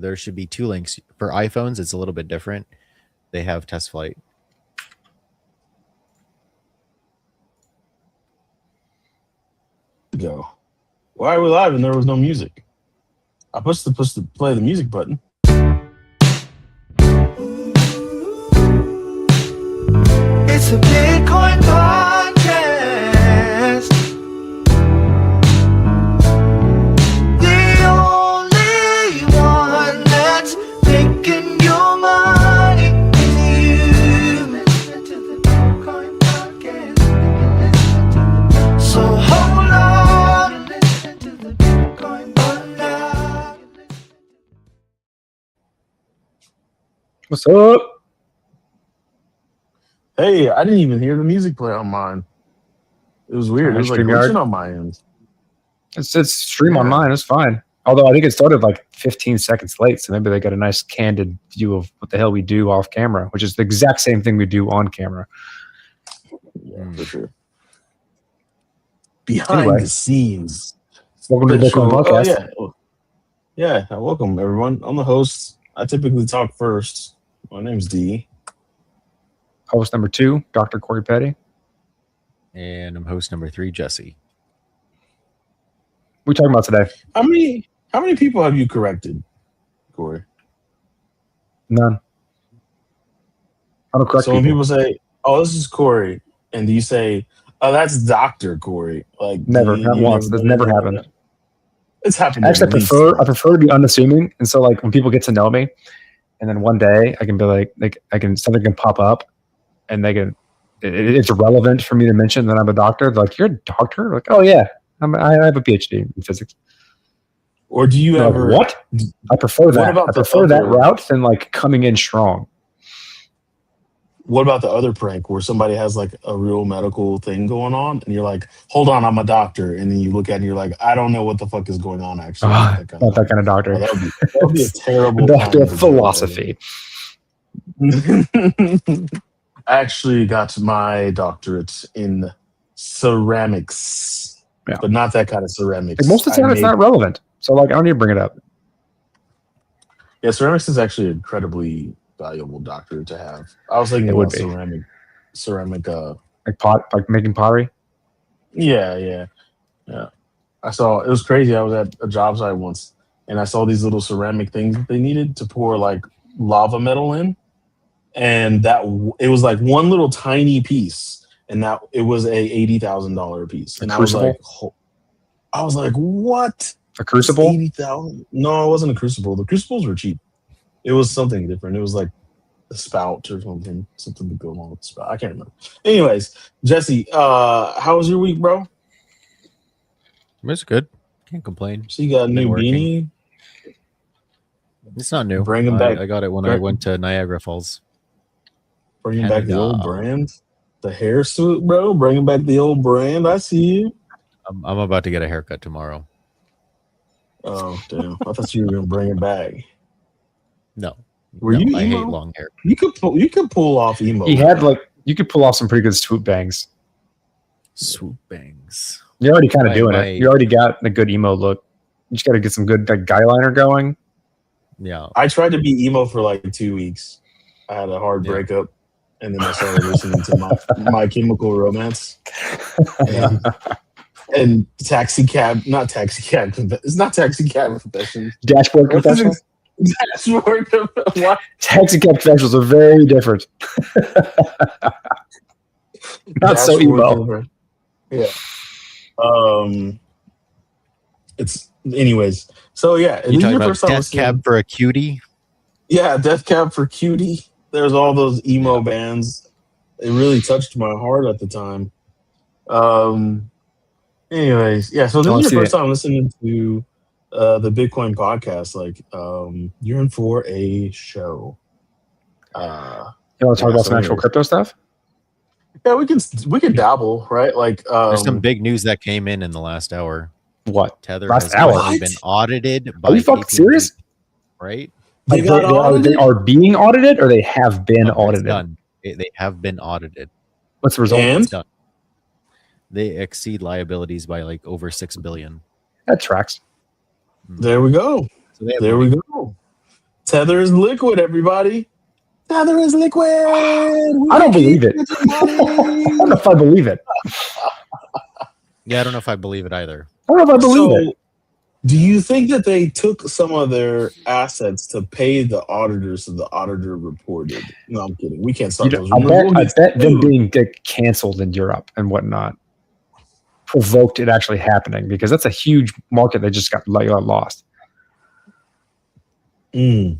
there should be 2 links for iPhones. It's a little bit different. They have test flight. Go. Why are we live and there was no music? I pushed the play the music button. It's a Bitcoin podcast. The only one that's making your money is you. Listen to the Bitcoin podcast. So hold on and listen to the Bitcoin podcast. What's up? Hey, I didn't even hear the music play on mine. It was weird. It was like glitching on my end. It's stream on mine. It's fine. Although I think it started like 15 seconds late, so maybe they got a nice candid view of what the hell we do off camera, which is the exact same thing we do on camera. Yeah, for sure. Behind the scenes. Welcome to the Bitcoin podcast. Yeah, welcome everyone. I'm the host. I typically talk first. My name's D. Host number 2, Dr. Corey Petty. And I'm host number 3, Jesse. What are we talking about today? How many people have you corrected, Corey? None. I don't correct So when people say, "Oh, this is Corey," and you say, "Oh, that's Dr. Corey," like never, not once. That's never happened. It's happened. Actually, I prefer to be unassuming, and so like when people get to know me, and then one day I can be like something can pop up, and it's irrelevant for me to mention that I'm a doctor. They're like, "You're a doctor?" Like, "Oh yeah, I have a PhD in physics." Or do you ever? What? I prefer that. I prefer that route than like coming in strong. What about the other prank where somebody has like a real medical thing going on, and you're like, "Hold on, I'm a doctor," and then you look at it and you're like, "I don't know what the fuck is going on." Actually, not that kind of doctor. Oh, that would be a terrible doctor of philosophy. I actually got my doctorate in ceramics, but not that kind of ceramics. Like most of the time, it's not relevant, so like I don't need to bring it up. Yeah, ceramics is actually an incredibly valuable doctorate to have. I was thinking about ceramic, like making pottery. Yeah. I saw it was crazy. I was at a job site once, and I saw these little ceramic things that they needed to pour like lava metal in. And it was like one little tiny piece, and that it was a $80,000 piece. And I was like, what? A crucible? 80,000? No, it wasn't a crucible. The crucibles were cheap. It was something different. It was like a spout or something to go along with the spout. I can't remember. Anyways, Jesse, how was your week, bro? It's good. Can't complain. So you got a new beanie? It's not new. Bring them back. I got it when I went to Niagara Falls. Bringing back the old brand, the hair suit, bro. Bringing back the old brand. I see you. I'm about to get a haircut tomorrow. Oh damn! I thought you were gonna bring it back. No, were you? I emo? hate long hair. You could pull off emo. He had you could pull off some pretty good swoop bangs. Swoop bangs. You're already kind of doing it. You already got a good emo look. You just got to get some good like guy liner going. Yeah, I tried to be emo for like 2 weeks. I had a hard breakup. And then I started listening to my Chemical Romance and it's not Taxi Cab Confessions. Dashboard Confessions. Dashboard. What? Taxi Cab Confessions are very different. Not so emo. Yeah. It's anyways. So yeah, you talking about Death Cab for a Cutie? Yeah, Death Cab for Cutie. There's all those emo bands. It really touched my heart at the time. Anyways, yeah. So this is your first time listening to the Bitcoin podcast. Like, you're in for a show. You want to talk about some actual crypto stuff? Yeah, we can dabble, right? Like, there's some big news that came in the last hour. What? Tether has been audited. Are you fucking serious? Right. Like they are being audited, or they have been audited? Done. They have been audited. What's the result? And done. They exceed liabilities by like over $6 billion. That tracks. There we go. So there we go. Tether is liquid, everybody. Tether is liquid. I don't believe it. I don't know if I believe it. Yeah, I don't know if I believe it either. I don't know if I believe it. So, do you think that they took some of their assets to pay the auditors so the auditor reported? No, I'm kidding. We can't start those rumors. I bet them being canceled in Europe and whatnot provoked it actually happening, because that's a huge market that just got lost. Man,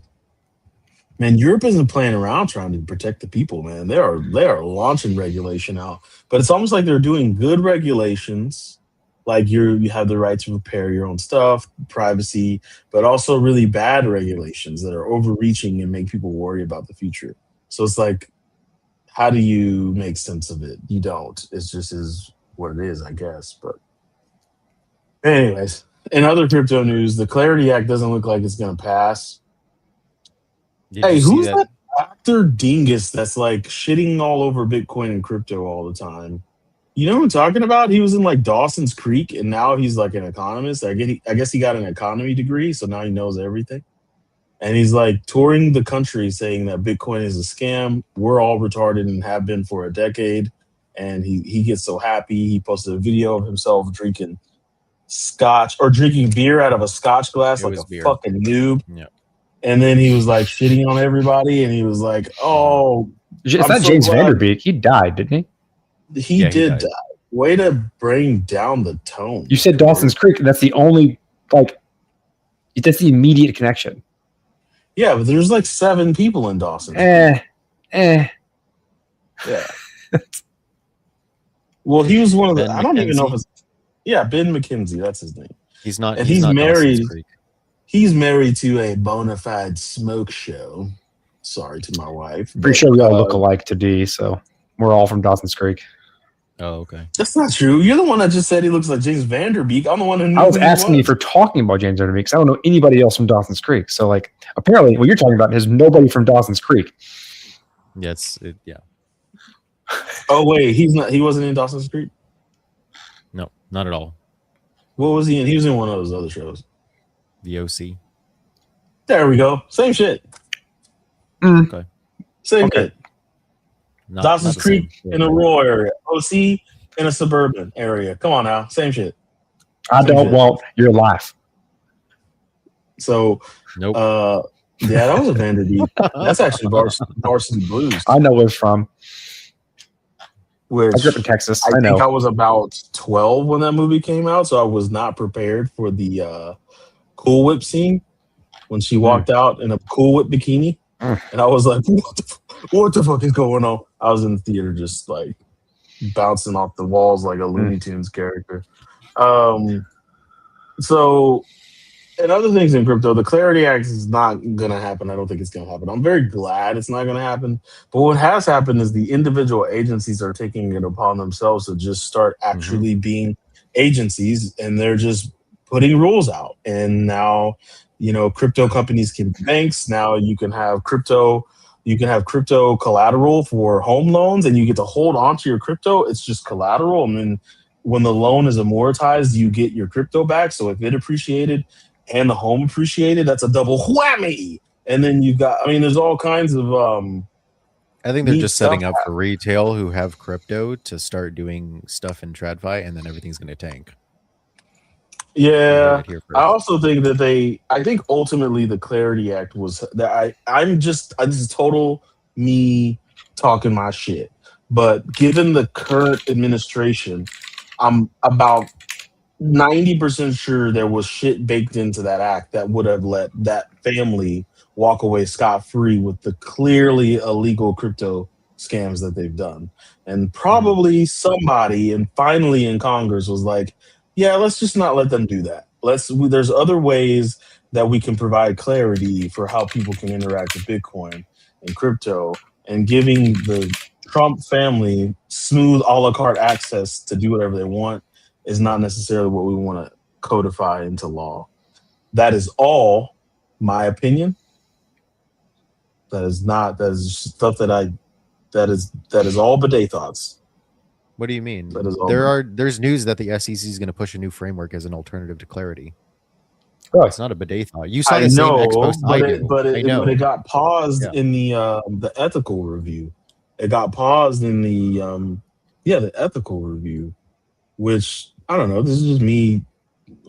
Europe isn't playing around trying to protect the people, man. They are launching regulation out, but it's almost like they're doing good regulations, like you have the right to repair your own stuff, privacy, but also really bad regulations that are overreaching and make people worry about the future. So it's like, how do you make sense of it? You don't. It's just is what it is, I guess. But anyways, in other crypto news, the Clarity Act doesn't look like it's going to pass. Hey, who's that actor dingus that's like shitting all over Bitcoin and crypto all the time? You know what I'm talking about? He was in like Dawson's Creek, and now he's like an economist. I guess he got an economy degree, so now he knows everything. And he's like touring the country saying that Bitcoin is a scam. We're all retarded and have been for a decade. And he gets so happy. He posted a video of himself drinking scotch or drinking beer out of a scotch glass like a fucking noob. Yeah. And then he was like shitting on everybody, and he was like, "Oh, it's not James Vanderbeek. He died, didn't he? He did die. Way to bring down the tone." You said Dawson's Creek, and that's the only that's the immediate connection. Yeah, but there's like 7 people in Dawson. Yeah. Well, he was one of the. I don't even know if it's. Yeah, Ben McKenzie. That's his name. He's not. And he's not married. He's married to a bona fide smoke show. Sorry to my wife. Pretty sure we all look alike to D, so we're all from Dawson's Creek. Oh, okay. That's not true. You're the one that just said he looks like James Vanderbeek. I'm the one who knew. I was asking you for talking about James Vanderbeek because I don't know anybody else from Dawson's Creek. So, like, apparently, what you're talking about is nobody from Dawson's Creek. Yeah. Oh wait, he's not. He wasn't in Dawson's Creek. No, not at all. What was he in? He was in one of those other shows. The OC. There we go. Same shit. Okay. Same shit. Dawson's Creek in a rural area. OC in a suburban area. Come on now. Same shit. I don't want your life. So, nope. Yeah, that was a Vanderbeek. That's actually Varsity Blues. I know where it's from. Which I grew up in Texas. I think I was about 12 when that movie came out, so I was not prepared for the Cool Whip scene when she walked out in a Cool Whip bikini. And I was like, what the fuck is going on? I was in the theater just like bouncing off the walls like a Looney Tunes character. So, and other things in crypto, the Clarity Act is not going to happen. I don't think it's going to happen. I'm very glad it's not going to happen. But what has happened is the individual agencies are taking it upon themselves to just start actually being agencies, and they're just putting rules out. And now, you know, crypto companies can be banks. Now you can have crypto collateral for home loans, and you get to hold on to your crypto. It's just collateral. And then when the loan is amortized, you get your crypto back. So if it appreciated and the home appreciated, that's a double whammy. And then you got, I mean, there's all kinds of I think they're just setting up for retail who have crypto to start doing stuff in TradFi, and then everything's going to tank. Yeah, I also think that I think ultimately the Clarity Act was that this is total me talking my shit. But given the current administration, I'm about 90% sure there was shit baked into that act that would have let that family walk away scot-free with the clearly illegal crypto scams that they've done. And probably somebody, and finally in Congress, was like, yeah, let's just not let them do that. There's other ways that we can provide clarity for how people can interact with Bitcoin and crypto, and giving the Trump family smooth a la carte access to do whatever they want is not necessarily what we want to codify into law. That is all my opinion. That is stuff that is all bidet thoughts. What do you mean? There's news that the SEC is going to push a new framework as an alternative to Clarity. Really? It's not a bidet thought. You saw I the same X know, post I do. but I know. it got paused Yeah. in the ethical review. It got paused in the the ethical review, which I don't know. This is just me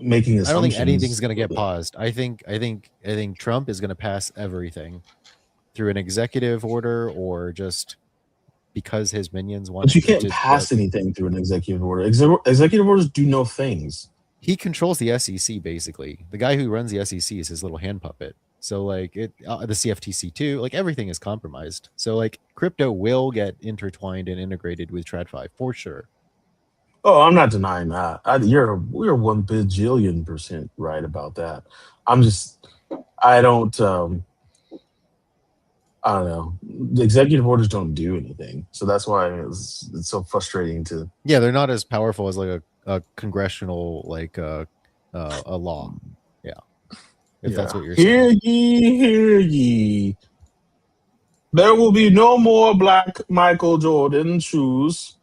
making I don't think anything's assumptions. going to get paused. I think Trump is going to pass everything through an executive order or just because his minions want But you it can't to. pass anything through an executive order. Executive orders do no things. He controls the SEC basically. The guy who runs the SEC is his little hand puppet. So like the CFTC too, like everything is compromised. So like crypto will get intertwined and integrated with TradFi for sure. Oh, I'm not denying that. We're 1 bajillion% right about that. I'm just, I don't, I don't know. The executive orders don't do anything, so that's why it's so frustrating to. Yeah, they're not as powerful as like a congressional like a law. Yeah, if that's what you're Hear saying. ye, hear ye. There will be no more black Michael Jordan shoes.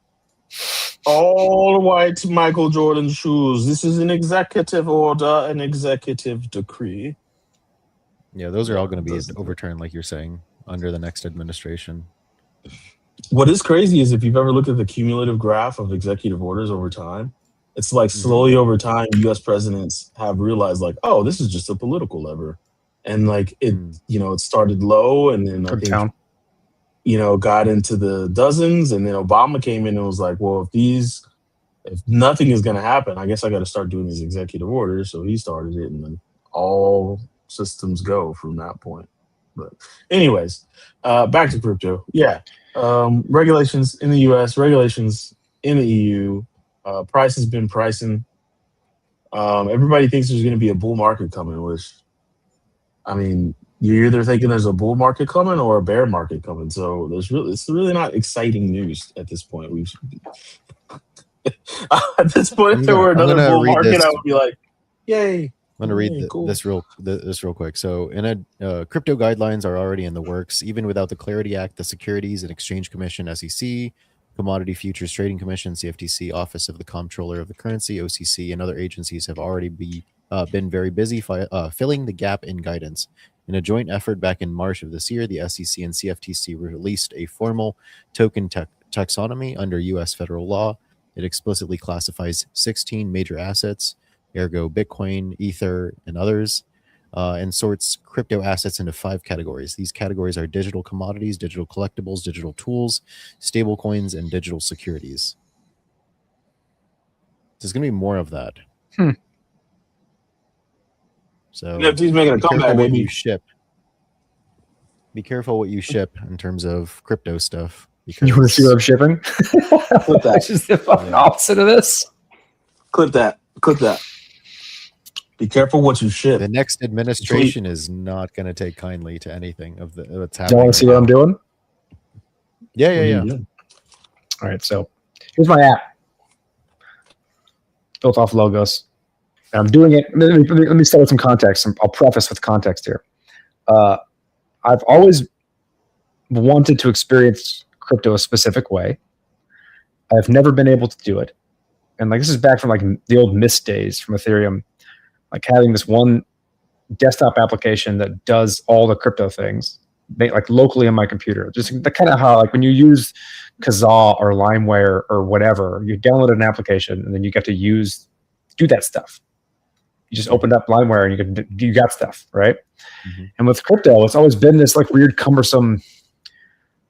All white Michael Jordan shoes. This is an executive order, an executive decree. Yeah, those are all going to be Doesn't- overturned, like you're saying, under the next administration. What is crazy is if you've ever looked at the cumulative graph of executive orders over time, it's like slowly over time, U.S. presidents have realized, like, oh, this is just a political lever, and like it, it started low, and then I think, got into the dozens, and then Obama came in and was like, well, if nothing is going to happen, I guess I got to start doing these executive orders. So he started it, and then all systems go from that point. But anyways, back to crypto. Yeah. Regulations in the US, regulations in the EU. Price has been pricing. Everybody thinks there's going to be a bull market coming, which, I mean, you're either thinking there's a bull market coming or a bear market coming. So it's really not exciting news at this point. At this point, if there were another bull market, I would be like, yay. I'm going to read this real quick. So, crypto guidelines are already in the works, even without the Clarity Act. The Securities and Exchange Commission (SEC), Commodity Futures Trading Commission (CFTC), Office of the Comptroller of the Currency (OCC), and other agencies have already been very busy filling the gap in guidance. In a joint effort back in March of this year, the SEC and CFTC released a formal token taxonomy under U.S. federal law. It explicitly classifies 16 major assets, ergo Bitcoin, Ether, and others, and sorts crypto assets into 5 categories. These categories are digital commodities, digital collectibles, digital tools, stable coins, and digital securities. There's going to be more of that. So NFT's making a comeback, baby. Be careful what you ship in terms of crypto stuff. You want to see what I'm shipping? Clip that. Which is the fucking opposite of this. Clip that. Be careful what you ship. The next administration is not going to take kindly to anything of what's happening. Do you want to see what I'm doing? Yeah. All right, so here's my app. Built off Logos. And I'm doing it. Let me start with some context. I'll preface with context here. I've always wanted to experience crypto a specific way. I've never been able to do it. And like this is back from like the old Mist days from Ethereum, like having this one desktop application that does all the crypto things, like locally on my computer. Just the kind of how like when you use Kazaa or LimeWire or whatever, you download an application and then you get to do that stuff. You just opened up LimeWire and you got stuff, right? Mm-hmm. And with crypto, it's always been this like weird cumbersome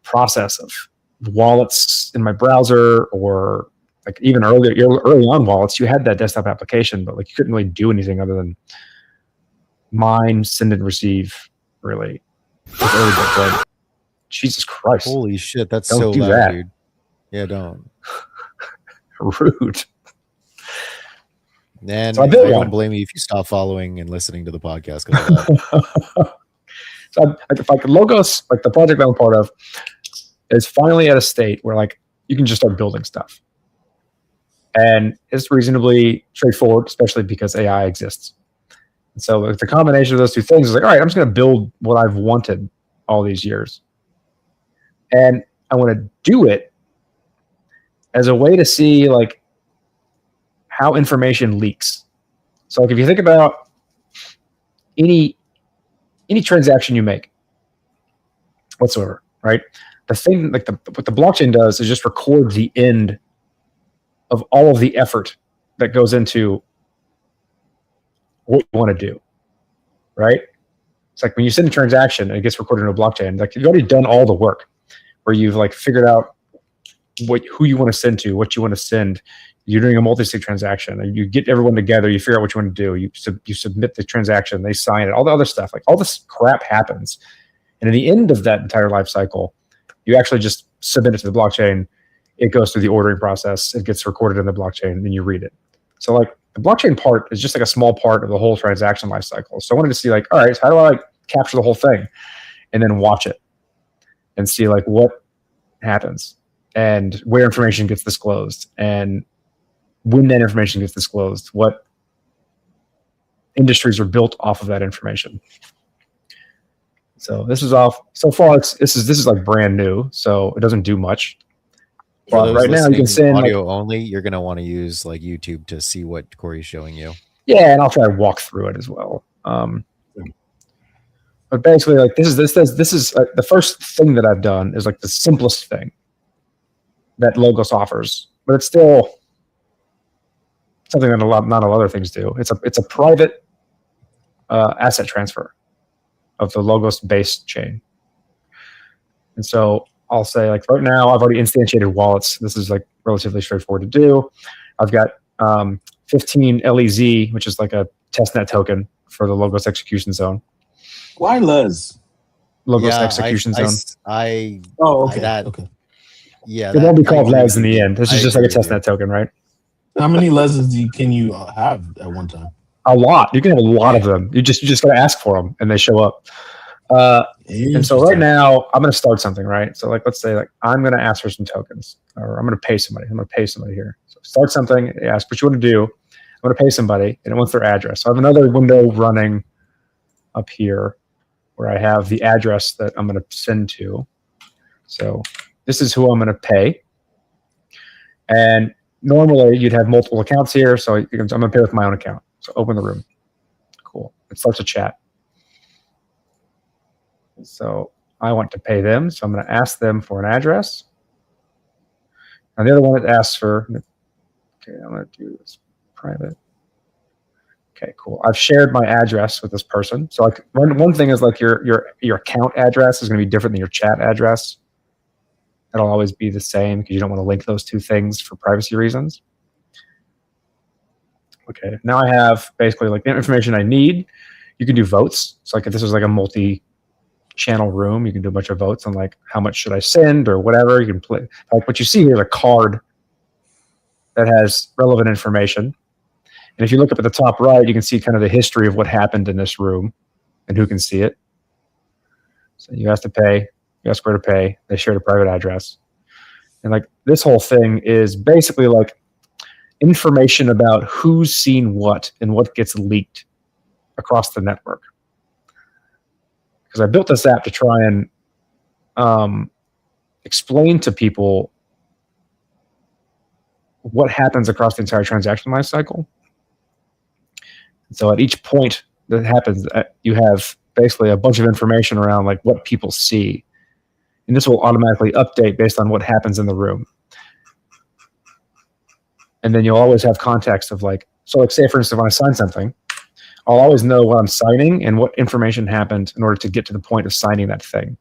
process of wallets in my browser, or like even early on wallets, you had that desktop application, but like you couldn't really do anything other than mine, send and receive, really. Jesus Christ. Holy shit, that's don't so do loud, that. dude. Yeah, don't. Rude. And so I don't blame you if you stop following and listening to the podcast because of that. So like Logos, like the project I'm part of, is finally at a state where like you can just start building stuff. And it's reasonably straightforward, especially because AI exists. And so like, the combination of those two things is like, all right, I'm just going to build what I've wanted all these years. And I want to do it as a way to see like how information leaks. So like if you think about any transaction you make whatsoever, right? The thing, like what the blockchain does is just record the end of all of the effort that goes into what you want to do, right? It's like when you send a transaction and it gets recorded in a blockchain, like you've already done all the work where you've like figured out who you want to send to, what you want to send. You're doing a multi-sig transaction and you get everyone together, you figure out what you want to do. You submit the transaction, they sign it, all the other stuff, like all this crap happens. And at the end of that entire life cycle, you actually just submit it to the blockchain. It goes through the ordering process. It gets recorded in the blockchain and then you read it. So like the blockchain part is just like a small part of the whole transaction life cycle. So I wanted to see like, all right, so how do I like capture the whole thing and then watch it and see like what happens and where information gets disclosed and when that information gets disclosed, what industries are built off of that information. So this is off so far. This is like brand new, so it doesn't do much. For But those right now you can listening send audio only. You're gonna want to use like YouTube to see what Corey's showing you. yeah, and I'll try to walk through it as well. But basically, like this is the first thing that I've done is like the simplest thing that Logos offers, but it's still something that not a lot of other things do. It's a private asset transfer of the Logos based chain, and so I'll say like right now I've already instantiated wallets. This is like relatively straightforward to do. I've got 15 LEZ, which is like a testnet token for the Logos execution zone. Why Les? Logos Yeah, execution zone. Oh, okay. Okay. Yeah, It won't be I called agree LES in with the you. end. This I is just like a agree with you. testnet token, right? How many Leses can you have at one time? A lot. You can have a lot of them. You just got to ask for them, and they show up. And so right now, I'm going to start something, right? So like, let's say like I'm going to ask for some tokens, or I'm going to pay somebody. I'm going to pay somebody here. So start something. Ask what you want to do. I'm going to pay somebody, and it wants their address. So I have another window running up here where I have the address that I'm going to send to. So this is who I'm going to pay. And normally you'd have multiple accounts here. So I'm going to pay with my own account. So open the room. Cool. It starts a chat. So I want to pay them. So I'm going to ask them for an address. And the other one it asks for, okay, I'm going to do this private. Okay, cool. I've shared my address with this person. So like one thing is like your account address is going to be different than your chat address. It'll always be the same because you don't want to link those two things for privacy reasons. Okay, now I have basically like the information I need. You can do votes. So like if this is like a multi-channel room, you can do a bunch of votes on like how much should I send or whatever. You can play like what you see here is a card that has relevant information. And if you look up at the top right, you can see kind of the history of what happened in this room and who can see it. So you ask to pay, you ask where to pay, they shared a private address. And like this whole thing is basically like information about who's seen what and what gets leaked across the network. Because I built this app to try and explain to people what happens across the entire transaction lifecycle. So at each point that happens, you have basically a bunch of information around like what people see. And this will automatically update based on what happens in the room. And then you'll always have context of like, so like say for instance, when I sign something, I'll always know what I'm signing and what information happened in order to get to the point of signing that thing.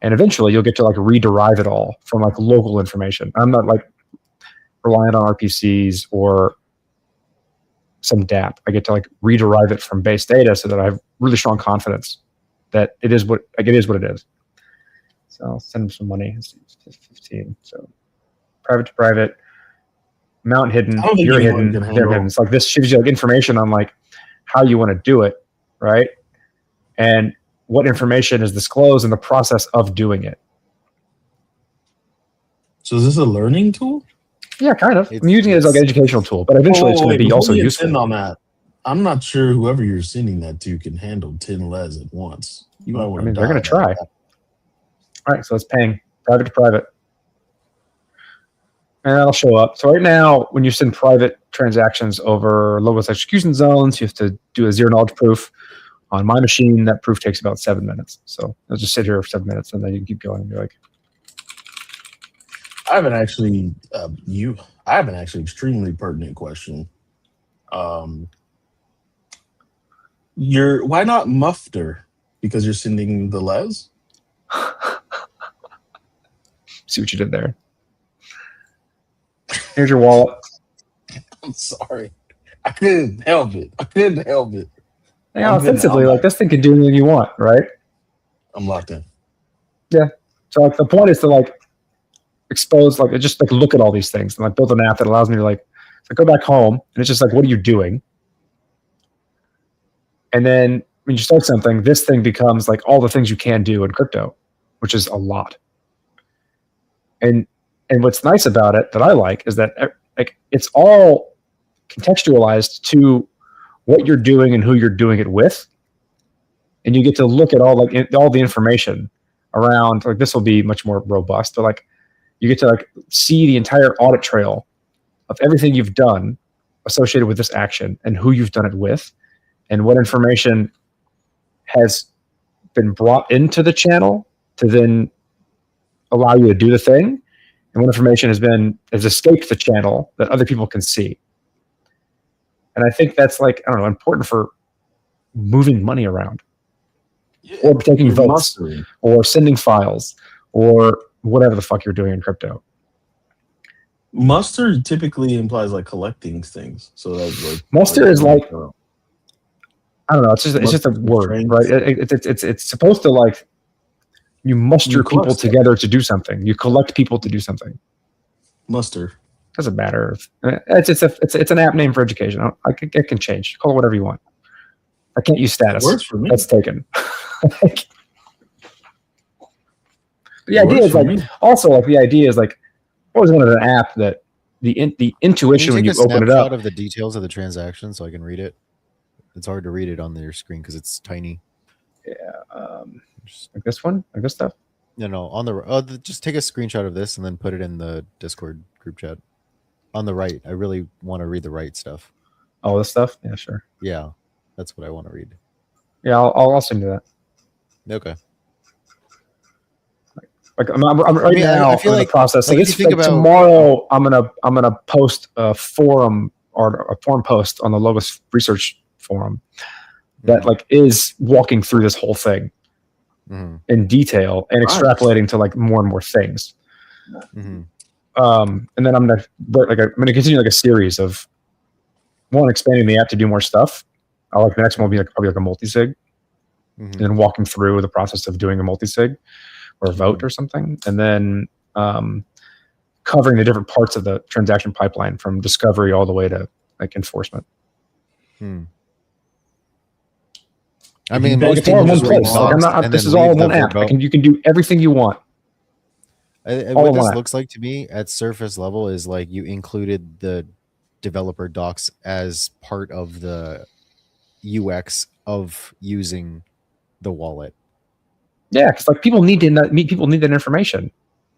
And eventually you'll get to like rederive it all from like local information. I'm not like reliant on RPCs or some DApp. I get to like rederive it from base data so that I have really strong confidence that it is what it is. So I'll send them some money. It's 15. So private to private, amount hidden, you're hidden, they're hidden. It's like this gives you like information on like how you want to do it, right? And what information is disclosed in the process of doing it. So is this a learning tool? Yeah, kind of. I'm using it as like an educational tool, but eventually it's going to be also useful. On that, I'm not sure whoever you're sending that to can handle 10 LES at once. You might want to. They're going to try. All right, so it's paying private to private. And that'll show up. So right now, when you send private transactions over Logos execution zones, you have to do a zero knowledge proof On my machine, that proof takes about 7 minutes. So I'll just sit here for 7 minutes, and then you can keep going. And you're like, I have an actually extremely pertinent question. Why not Mufter? Because you're sending the les? see what you did there. Here's your wallet. I'm sorry. I couldn't help it. Yeah, offensively, like this thing can do anything you want, right? I'm locked in. Yeah. So like the point is to like expose, like just like look at all these things and like build an app that allows me to like go back home and it's just like, what are you doing? And then when you start something, this thing becomes like all the things you can do in crypto, which is a lot. And what's nice about it that I like is that like it's all contextualized to what you're doing and who you're doing it with, and you get to look at all like all the information around. Like this will be much more robust, but like you get to like see the entire audit trail of everything you've done associated with this action and who you've done it with, and what information has been brought into the channel to then allow you to do the thing, and what information has escaped the channel that other people can see. And I think that's like, I don't know, important for moving money around, or taking votes, or sending files, or whatever the fuck you're doing in crypto. Muster typically implies like collecting things. So that's like muster is like, I don't know. It's just a word, right? It's supposed to like you muster people together to do something. You collect people to do something. Muster doesn't matter. It's an app name for education. It can change. Call it whatever you want. I can't use status. It works for me. That's taken. The idea is like also like the idea is like I always wanted an app that the intuition when you open it up. Out of the details of the transaction so I can read it. It's hard to read it on your screen because it's tiny. Yeah, like this one, like this stuff. No, on just take a screenshot of this and then put it in the Discord group chat. On the right, I really want to read the right stuff. Oh, this stuff? Yeah, sure. Yeah, that's what I want to read. Yeah, I'll send you that. Okay. Like I'm right now. I feel like the process. Like, if you think about tomorrow, I'm gonna post a forum or a forum post on the Logos Research Forum that like is walking through this whole thing in detail and extrapolating to like more and more things. And then I'm gonna continue like a series of expanding the app to do more stuff. The next one will be like probably like a multi-sig, and then walking through the process of doing a multi-sig or a vote or something, and then covering the different parts of the transaction pipeline from discovery all the way to like enforcement. I mean, it's all in one place. Like, this is all in one app. You can do everything you want. What this looks like to me at surface level is like you included the developer docs as part of the UX of using the wallet. Yeah, because like people need that information.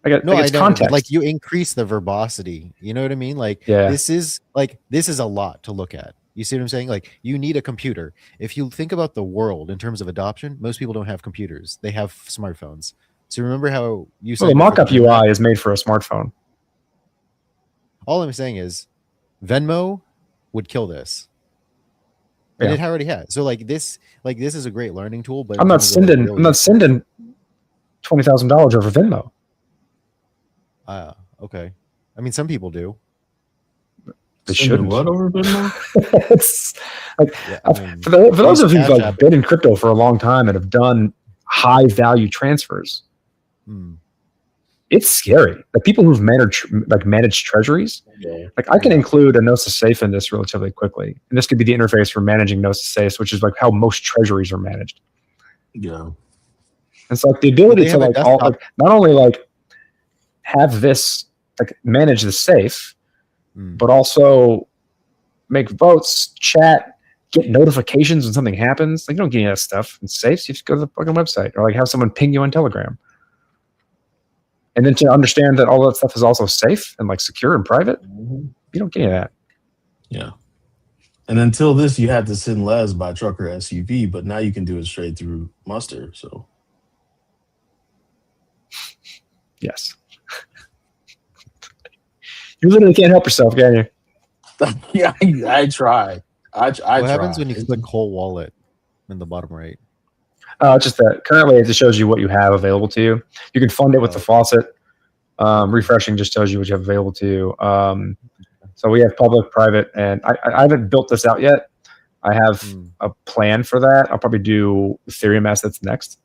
It's context. Like you increase the verbosity. You know what I mean? Like this is a lot to look at. You see what I'm saying? Like you need a computer. If you think about the world in terms of adoption, most people don't have computers. They have smartphones. So remember how you said the mock-up UI is made for a smartphone. All I'm saying is Venmo would kill this. And it already has. So this is a great learning tool, but I'm not sending $20,000 over Venmo. Okay. I mean, some people do. They shouldn't. What over Venmo? It's like for those of you who've like been in crypto for a long time and have done high value transfers, it's scary. The people who've managed treasuries, like I can include a Gnosis Safe in this relatively quickly, and this could be the interface for managing Gnosis Safes, which is like how most treasuries are managed. Yeah, and so like the ability to like not only like have this like manage the safe, but also make votes, chat, get notifications when something happens. Like you don't get any of that stuff in safes. You just go to the fucking website or like have someone ping you on Telegram. And then to understand that all that stuff is also safe and like secure and private, you don't get any of that. Yeah. And until this, you had to send Les by truck or SUV, but now you can do it straight through Muster. So Yes. You literally can't help yourself, can you? yeah, I try. I What try. happens when you click whole wallet in the bottom right? Just that currently it just shows you what you have available to you. You can fund it with the faucet. Refreshing just tells you what you have available to you. So we have public, private, and I haven't built this out yet. I have a plan for that. I'll probably do Ethereum assets next,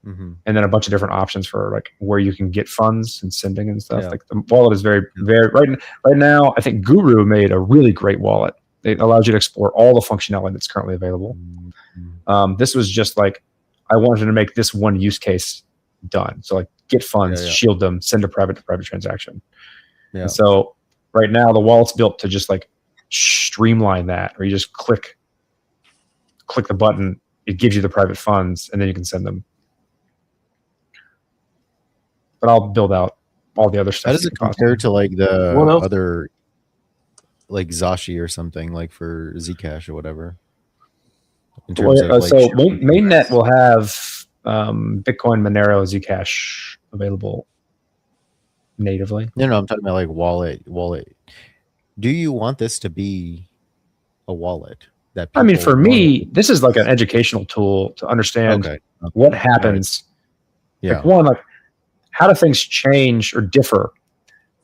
and then a bunch of different options for like where you can get funds and sending and stuff. Yeah. Like the wallet is very right now. I think Guru made a really great wallet. It allows you to explore all the functionality that's currently available. This was just like I wanted to make this one use case done. So like get funds, shield them, send a private to private transaction. Yeah. And so right now the wallet's built to just like streamline that, or you just click the button, it gives you the private funds, and then you can send them. But I'll build out all the other stuff. How does it compare to like the other, like Zashi or something, like for Zcash or whatever? In terms of, like, so mainnet will have Bitcoin, Monero, Zcash available natively. No, I'm talking about like wallet. Do you want this to be a wallet? That I mean, for me, this is like an educational tool to understand what happens. Yeah. Like one, like how do things change or differ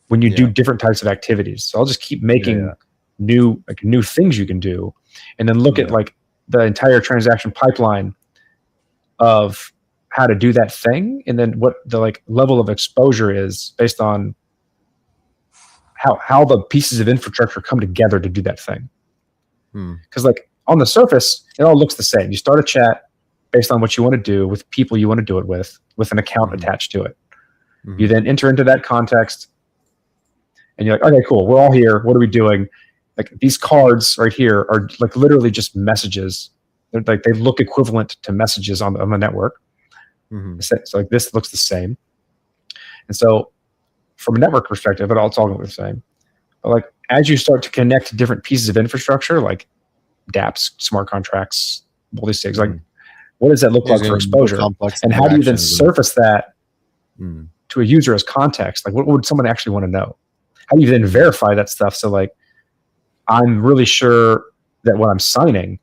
when you do different types of activities? So I'll just keep making new things you can do, and then look at like the entire transaction pipeline of how to do that thing, and then what the like level of exposure is based on how the pieces of infrastructure come together to do that thing. Because like on the surface, it all looks the same. You start a chat based on what you want to do with people you want to do it with an account attached to it. You then enter into that context, and you're like, okay, cool. We're all here. What are we doing? Like these cards right here are like literally just messages. They're like they look equivalent to messages on the network. So like this looks the same. And so from a network perspective, it all it's all the same. But like as you start to connect different pieces of infrastructure, like dApps, smart contracts, all these things, like what does that look like for exposure? And how do you then surface that to a user as context? Like what would someone actually want to know? How do you then verify that stuff? So like I'm really sure that what I'm signing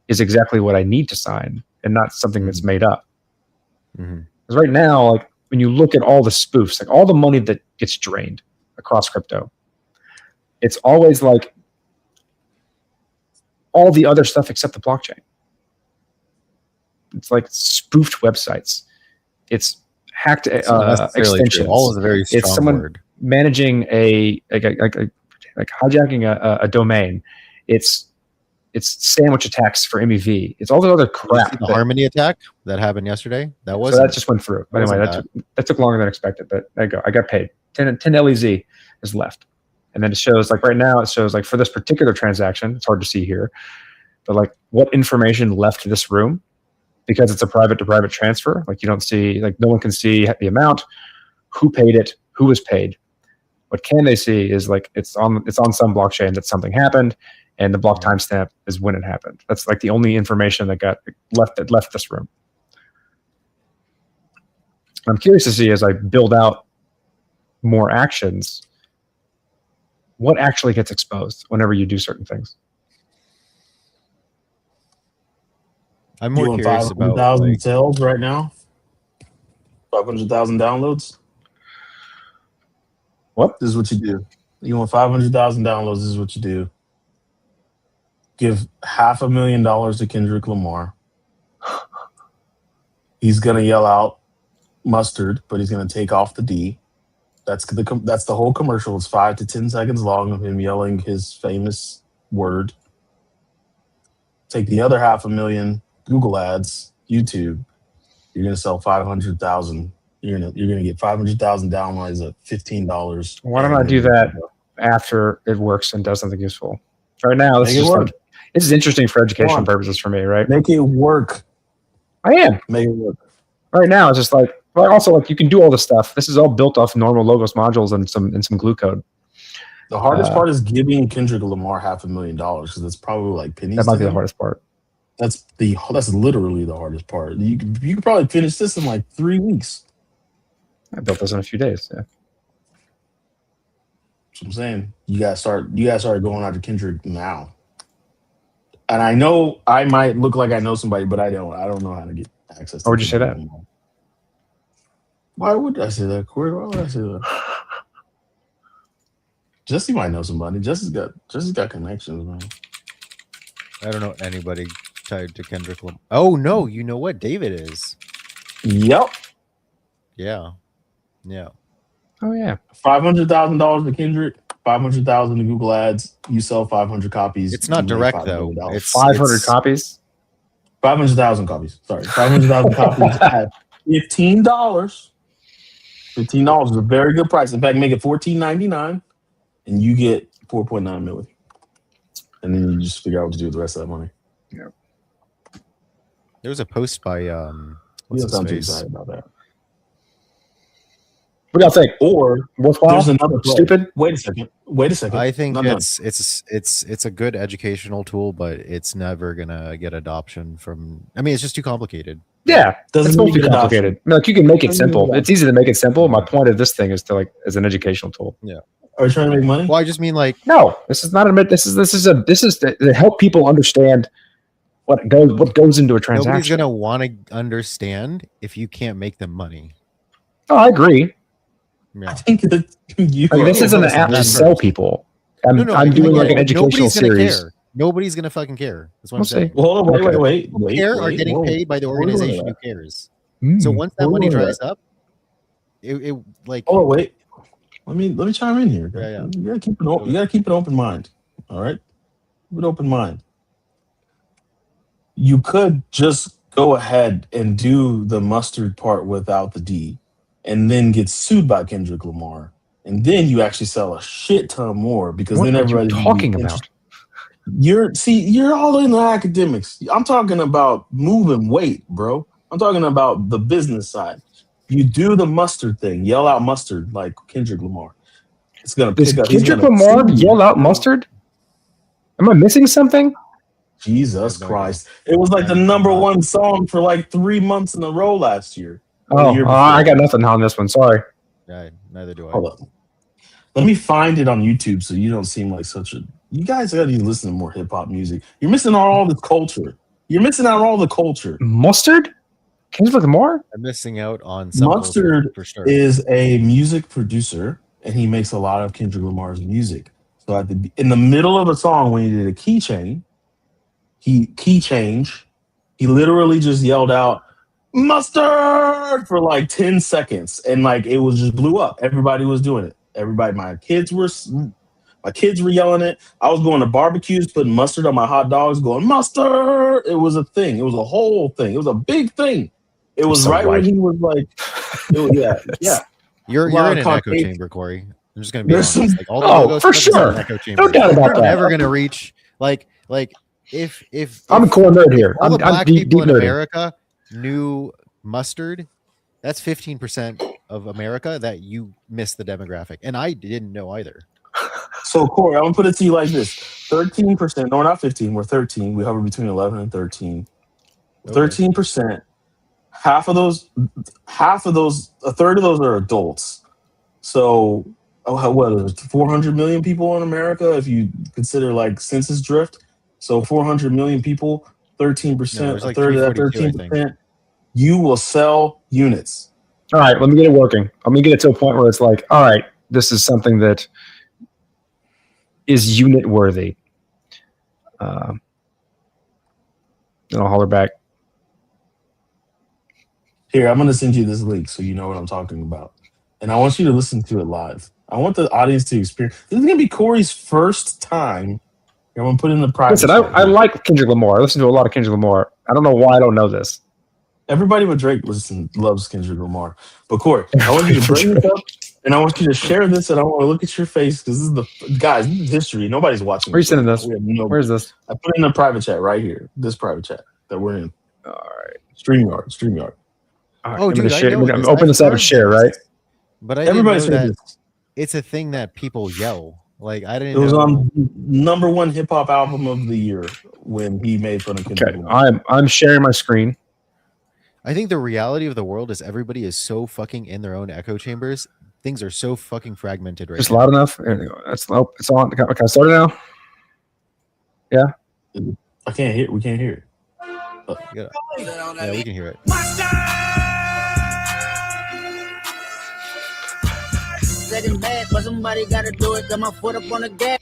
is exactly what I need to sign and not something that's made up. Because right now, like when you look at all the spoofs, like all the money that gets drained across crypto, it's always like all the other stuff except the blockchain. It's like spoofed websites. It's hacked extensions. All is a very strong it's someone word. Managing like hijacking a domain. It's sandwich attacks for MEV. It's all the other crap. The Harmony attack that happened yesterday. That was that just went through. But anyway, that took longer than expected. But there you go. I got paid. 10 LEZ is left. And then it shows like right now, it shows like for this particular transaction, it's hard to see here, but like what information left this room, because it's a private to private transfer. Like you don't see, like no one can see the amount, who paid it, who was paid. What can they see is like it's on some blockchain that something happened, and the block timestamp is when it happened. That's like the only information that got left this room. I'm curious to see as I build out more actions, what actually gets exposed whenever you do certain things. I'm more curious about 500,000 sales right now. 500,000 downloads. What? This is what you do. You want 500,000 downloads. This is what you do. Give $500,000 to Kendrick Lamar. He's gonna yell out mustard, but he's gonna take off the D. That's the whole commercial. It's 5 to 10 seconds long of him yelling his famous word. Take the other 500,000 Google ads, YouTube. You're gonna sell 500,000. You're gonna get 500,000 downloads at $15. Why don't I do that after it works and does something useful? Right now, this is interesting for educational purposes for me, right? Make it work. I am. Make it work. Right now, it's just like, but also like you can do all this stuff. This is all built off normal Logos modules and some glue code. The hardest part is giving Kendrick Lamar $500,000 because it's probably like pennies. That might to be the him. hardest part. That's literally the hardest part. You could probably finish this in like 3 weeks. I built this in a few days. Yeah. That's what I'm saying. You gotta start going after Kendrick now. And I know I might look like I know somebody, but I don't. I don't know how to get access to Why would you say that? Lamar. Why would I say that, Corey? Why would I say that? Jesse might know somebody. Jesse's got connections, man. I don't know anybody tied to Kendrick Lamar. Oh no, you know what? David is. Yep. Yeah. Yeah. Oh yeah. $500,000 to Kendrick, 500,000 to Google Ads. You sell 500 copies. It's not you make direct though. $500,000. It's 500 copies. 500,000 copies. Sorry, 500,000 copies at $15. $15 is a very good price. In fact, make it $14.99, and you get 4.9 million. And then you just figure out what to do with the rest of that money. There was a post by You what's don't sound too his face? excited about that. What do y'all think? Or Worthwhile? there's another play. Stupid? Wait a second. I think No. it's a good educational tool, but it's never gonna get adoption from. I mean, it's just too complicated. Yeah. Doesn't It's supposed to need be adoption. complicated. No, like you can make it Doesn't need simple. adoption. It's easy to make it simple. My point of this thing is to like as an educational tool. Are you trying to make money? Well, I just mean like No, this is not a this is to help people understand what goes into a nobody's transaction. gonna want to understand if you can't make them money. Oh, I agree. I Yeah. think that you. Like, this isn't an app to That's sell first. people. I'm I doing get like it, an but educational nobody's gonna series. care. Nobody's gonna fucking care. That's what I'm We'll see. saying. Well, hold on, Okay. wait. Who care are getting whoa. paid by the Hold on to organization that. who cares. Mm. So once that Hold money on to dries up, it like Oh wait, let me chime in here. Yeah. You gotta keep an open mind. All right, keep an open mind. You could just go ahead and do the mustard part without the D, and then get sued by Kendrick Lamar, and then you actually sell a shit ton more because What then are you everybody's gonna be talking interested. about? You're all in the academics. I'm talking about moving weight, bro. I'm talking about the business side. You do the mustard thing, yell out mustard like Kendrick Lamar. It's gonna Does pick up. He's Kendrick gonna Lamar sue you. yell out mustard? Am I missing something? Jesus no Christ! It was like the number one song for like 3 months in a row last year. Or the Oh, year I before. got nothing on this one. Sorry. yeah, neither do I. Hold up. Let me find it on YouTube so you don't seem like such a. You guys gotta be listening to more hip hop music. You're missing out on all the culture. You're missing out on all the culture. Mustard? Kendrick Lamar? I'm missing out on some Mustard culture, for sure. is a music producer, and he makes a lot of Kendrick Lamar's music. So in the middle of a song, when he did a key change, he literally just yelled out "mustard" for like 10 seconds, and like it was just blew up. Everybody was doing it. My kids were yelling it. I was going to barbecues, putting mustard on my hot dogs, going mustard. It was a thing. It was a whole thing. It was a big thing. It was so right when white. he was like, yeah. You're a lot in of an echo Caucasian- chamber, Corey. I'm just gonna be There's honest. some- Like, all the Oh, logo for stuff is in sure. an echo chamber. No doubt about You're that. never gonna reach like if I'm a core nerd here. all the I'm black deep people in nerding. America knew mustard, that's 15% of America that you missed the demographic, and I didn't know either. So Corey, I'm gonna put it to you like this: 13%. No, we're not 15. We're 13. We hover between 11 and 13. 13%. Half of those, a third of those are adults. So, what is it, 400 million people in America if you consider like census drift? So 400 million people, 13%, No, there's a like third of that 342, I 13%. You will sell units. All right, let me get it working. Let me get it to a point where it's like, all right, this is something that is unit worthy. Then I'll holler back. Here, I'm going to send you this link so you know what I'm talking about. And I want you to listen to it live. I want the audience to experience. This is going to be Corey's first time. I'm going to put it in the private Listen, chat. I like Kendrick Lamar. I listen to a lot of Kendrick Lamar. I don't know why I don't know this. Everybody but Drake loves Kendrick Lamar. But Corey, I want you to bring this up, and I want you to share this, and I want to look at your face because this is history. Nobody's watching. Where are you sending this? We have no. Where's this? I put it in the private chat right here. This private chat that we're in. All right. StreamYard. All right, Oh, I'm gonna dude, I share. know I'm this. open I've this up heard and share, this. right? But I Everybody's didn't know heard that this. it's a thing that people yell. Like I It didn't was know. on #1 hip hop album of the year when he made fun of Kendrick Okay, Lamar. I'm sharing my screen. I think the reality of the world is everybody is so fucking in their own echo chambers. Things are so fucking fragmented right Just now. loud enough. It's on. Can I start it now? I can't hear. We can't hear it. Yeah, we can hear it. Second bad, but somebody gotta do it. Got my foot up on the gas.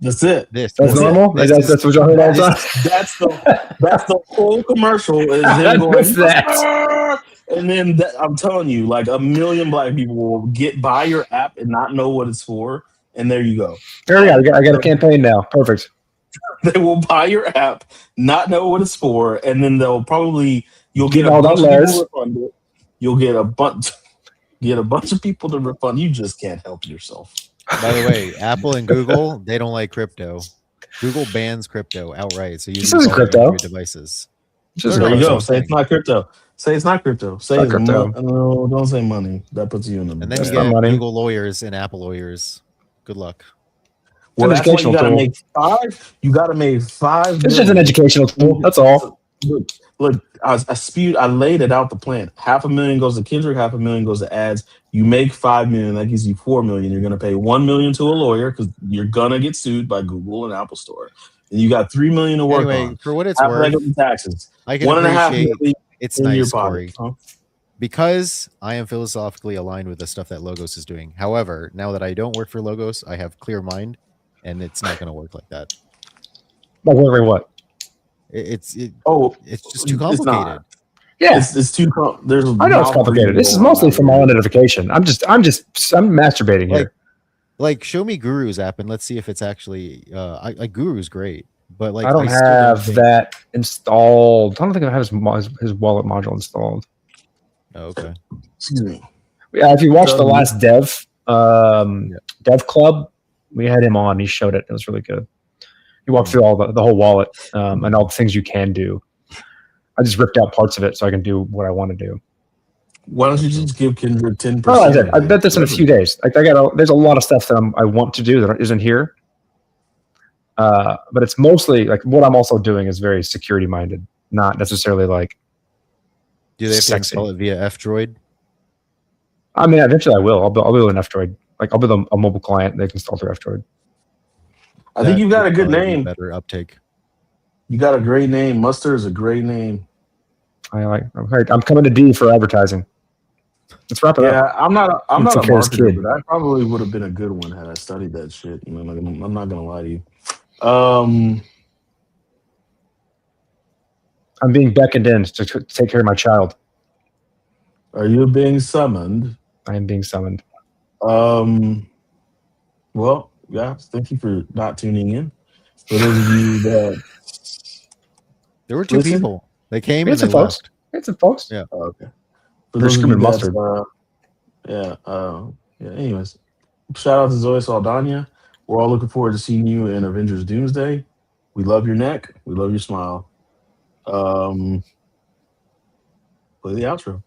That's it. This That's is it. normal. This That's, is- that's what y'all heard all the time. That's the whole commercial is I him going, missed that. "Ah!" And then I'm telling you, like 1 million black people will buy your app and not know what it's for, and there you go. There we go. I got a campaign now. Perfect. They will buy your app, not know what it's for, and then you'll get a All that bunch of letters. people to refund it. You'll get a bunch of people to refund. You just can't help yourself. By the way, Apple and Google, they don't like crypto. Google bans crypto outright. So you This use isn't all crypto. Android devices. Just There you that's go. what I'm Say it's saying. not crypto. Say it's not crypto. Say Not it's crypto. No, don't say money. That puts you in the. And then That's you not get money. Google lawyers and Apple lawyers. Good luck. Well, It's an that's why you educational gotta tool. make 5. You gotta make 5. It's just an educational tool. That's all. Look, I laid it out the plan. $500,000 goes to Kendrick, $500,000 goes to ads. You make 5 million, that gives you 4 million. You're gonna pay 1 million to a lawyer because you're gonna get sued by Google and Apple Store. And you got 3 million to work Anyway, on. for what it's Half of that worth, goes to taxes. I can 1.5 appreciate million it's in nice, your Corey, pocket. Huh? because I am philosophically aligned with the stuff that Logos is doing. However, now that I don't work for Logos, I have clear mind, and it's not going to work like that. Like wondering what? It's just too It's complicated. not. Yeah, It's too. There's. I know it's complicated. This is mostly for my own edification. I'm masturbating here. Like, show me Guru's app and let's see if it's actually. Like Guru's great, but like I don't still have think- that installed. I don't think I have his wallet module installed. Oh, okay. Excuse me. Yeah, if you watch the last Dev Club, we had him on. He showed it. It was really good. He walked through all the whole wallet and all the things you can do. I just ripped out parts of it so I can do what I want to do. Why don't you just give Kendrick 10%? Oh, I bet this in a few days. Like there's a lot of stuff that I want to do that isn't here. But it's mostly like what I'm also doing is very security minded, not necessarily like. Do they have to sexy. install it via F-Droid? I mean, eventually I will. I'll build an F-Droid. Like I'll build a mobile client they can install through F-Droid. I think you've got a good Probably be name. Better uptake. You got a great name. Mustard is a great name. I'm coming to D for advertising. Let's wrap it up. Yeah, I'm not a Take care of this marketer, kid. but that probably would have been a good one had I studied that shit. I'm not gonna lie to you. I'm being beckoned in to take care of my child. Are you being summoned? I am being summoned. Well, yeah, thank you for not tuning in. For those of you that There were two Listen. people. They came and It's they a folks. left. It's a folks. Yeah. okay. For They're those of you screaming that, mustard. yeah. Anyways, shout out to Zoe Saldana. We're all looking forward to seeing you in Avengers Doomsday. We love your neck. We love your smile. Play the outro.